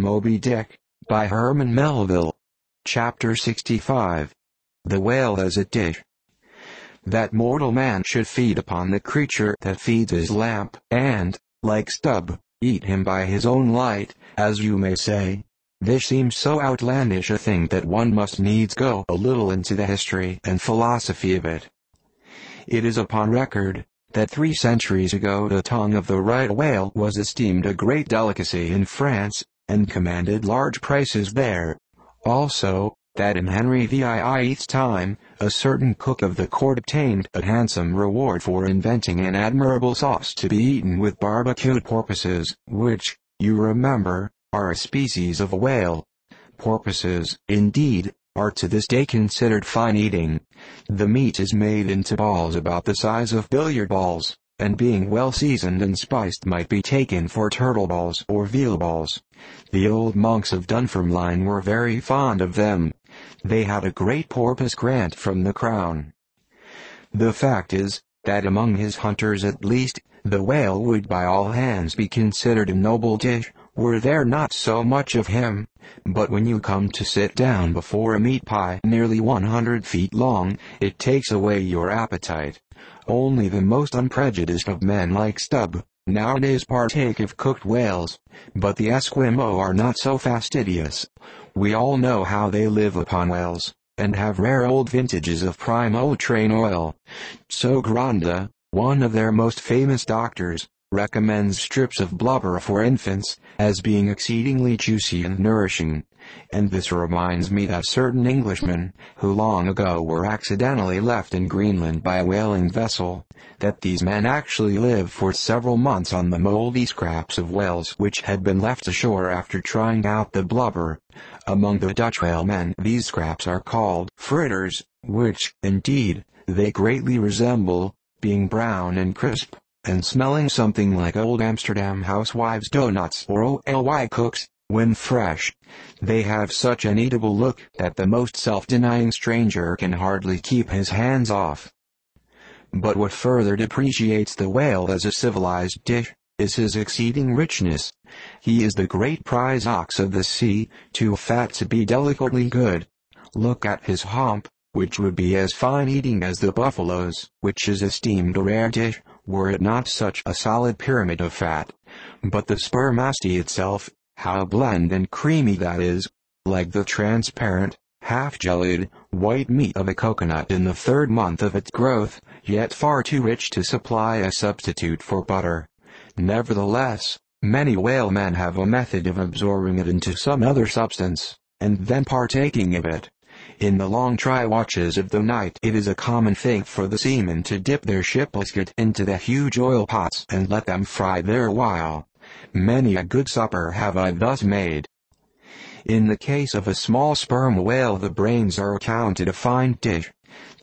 Moby-Dick, by Herman Melville. Chapter 65. The Whale as a Dish. That mortal man should feed upon the creature that feeds his lamp, and, like Stubb, eat him by his own light, as you may say. This seems so outlandish a thing that one must needs go a little into the history and philosophy of it. It is upon record that 3 centuries ago the tongue of the right whale was esteemed a great delicacy in France, and commanded large prices there. Also, that in Henry VIIIth's time, a certain cook of the court obtained a handsome reward for inventing an admirable sauce to be eaten with barbacued porpoises, which, you remember, are a species of whale. Porpoises, indeed, are to this day considered fine eating. The meat is made into balls about the size of billiard balls, and being well seasoned and spiced might be taken for turtle balls or veal balls. The old monks of Dunfermline were very fond of them. They had a great porpoise grant from the crown. The fact is, that among his hunters at least, the whale would by all hands be considered a noble dish, were there not so much of him. But when you come to sit down before a meat pie nearly 100 feet long, it takes away your appetite. Only the most unprejudiced of men like Stubb nowadays partake of cooked whales, but the Esquimaux are not so fastidious. We all know how they live upon whales, and have rare old vintages of prime old train oil. So Granda, one of their most famous doctors, recommends strips of blubber for infants, as being exceedingly juicy and nourishing. And this reminds me that certain Englishmen, who long ago were accidentally left in Greenland by a whaling vessel, that these men actually lived for several months on the moldy scraps of whales which had been left ashore after trying out the blubber. Among the Dutch whalemen these scraps are called fritters, which, indeed, they greatly resemble, being brown and crisp, and smelling something like old Amsterdam housewives' donuts or oly cooks. When fresh, they have such an eatable look that the most self-denying stranger can hardly keep his hands off. But what further depreciates the whale as a civilized dish, is his exceeding richness. He is the great prize ox of the sea, too fat to be delicately good. Look at his hump, which would be as fine eating as the buffalo's, which is esteemed a rare dish, were it not such a solid pyramid of fat. But the spermacety itself, how blend and creamy that is, like the transparent, half-jellied, white meat of a coconut in the 3rd month of its growth, yet far too rich to supply a substitute for butter. Nevertheless, many whalemen have a method of absorbing it into some other substance, and then partaking of it. In the long try watches of the night it is a common thing for the seamen to dip their ship biscuit into the huge oil pots and let them fry there while. Many a good supper have I thus made. In the case of a small sperm whale the brains are accounted a fine dish.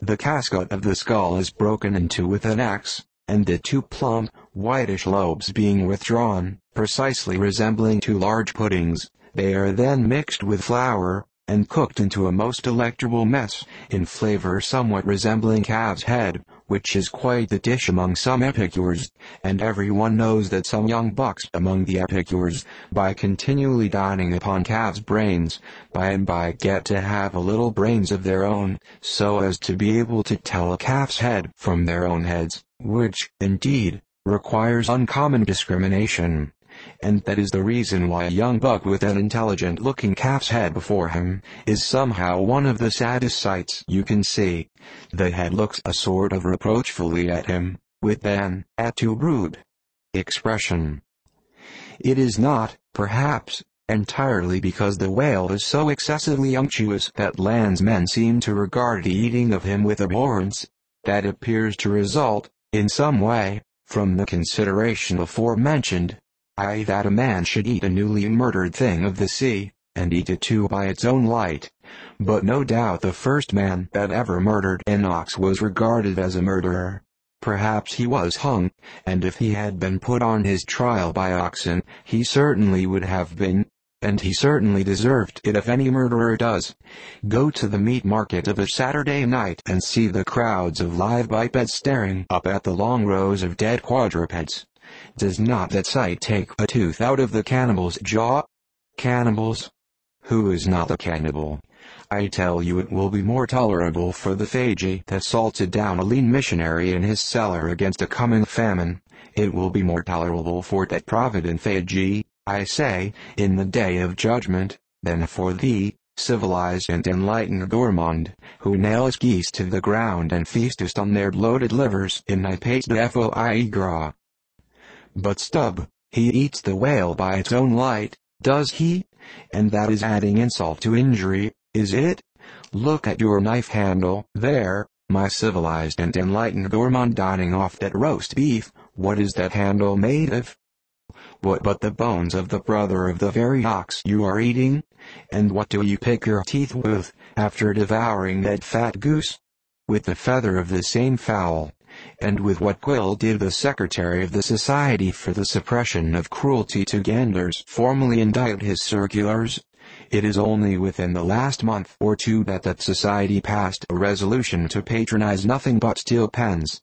The casket of the skull is broken into with an axe, and the 2 plump, whitish lobes being withdrawn, precisely resembling 2 large puddings, they are then mixed with flour, and cooked into a most delectable mess, in flavor somewhat resembling calf's head, which is quite the dish among some epicures, and everyone knows that some young bucks among the epicures, by continually dining upon calf's brains, by and by get to have a little brains of their own, so as to be able to tell a calf's head from their own heads, which, indeed, requires uncommon discrimination. And that is the reason why a young buck with an intelligent-looking calf's head before him is somehow one of the saddest sights you can see. The head looks a sort of reproachfully at him, with an "at too rude" expression. It is not, perhaps, entirely because the whale is so excessively unctuous that landsmen seem to regard the eating of him with abhorrence. That appears to result, in some way, from the consideration aforementioned, i.e. that a man should eat a newly murdered thing of the sea, and eat it too by its own light. But no doubt the first man that ever murdered an ox was regarded as a murderer. Perhaps he was hung, and if he had been put on his trial by oxen, he certainly would have been, and he certainly deserved it if any murderer does. Go to the meat market of a Saturday night and see the crowds of live bipeds staring up at the long rows of dead quadrupeds. Does not that sight take a tooth out of the cannibal's jaw? Cannibals? Who is not a cannibal? I tell you it will be more tolerable for the Fagi that salted down a lean missionary in his cellar against a coming famine. It will be more tolerable for that provident Fagi, I say, in the day of judgment, than for thee, civilized and enlightened gourmand, who nails geese to the ground and feastest on their bloated livers in thy pate de foie gras. But Stubb, he eats the whale by its own light, does he? And that is adding insult to injury, is it? Look at your knife handle, there, my civilized and enlightened gourmand dining off that roast beef. What is that handle made of? What but the bones of the brother of the very ox you are eating? And what do you pick your teeth with, after devouring that fat goose? With the feather of the same fowl. And with what quill did the Secretary of the Society for the Suppression of Cruelty to Ganders formally indict his circulars? It is only within the last month or two that society passed a resolution to patronize nothing but steel pens.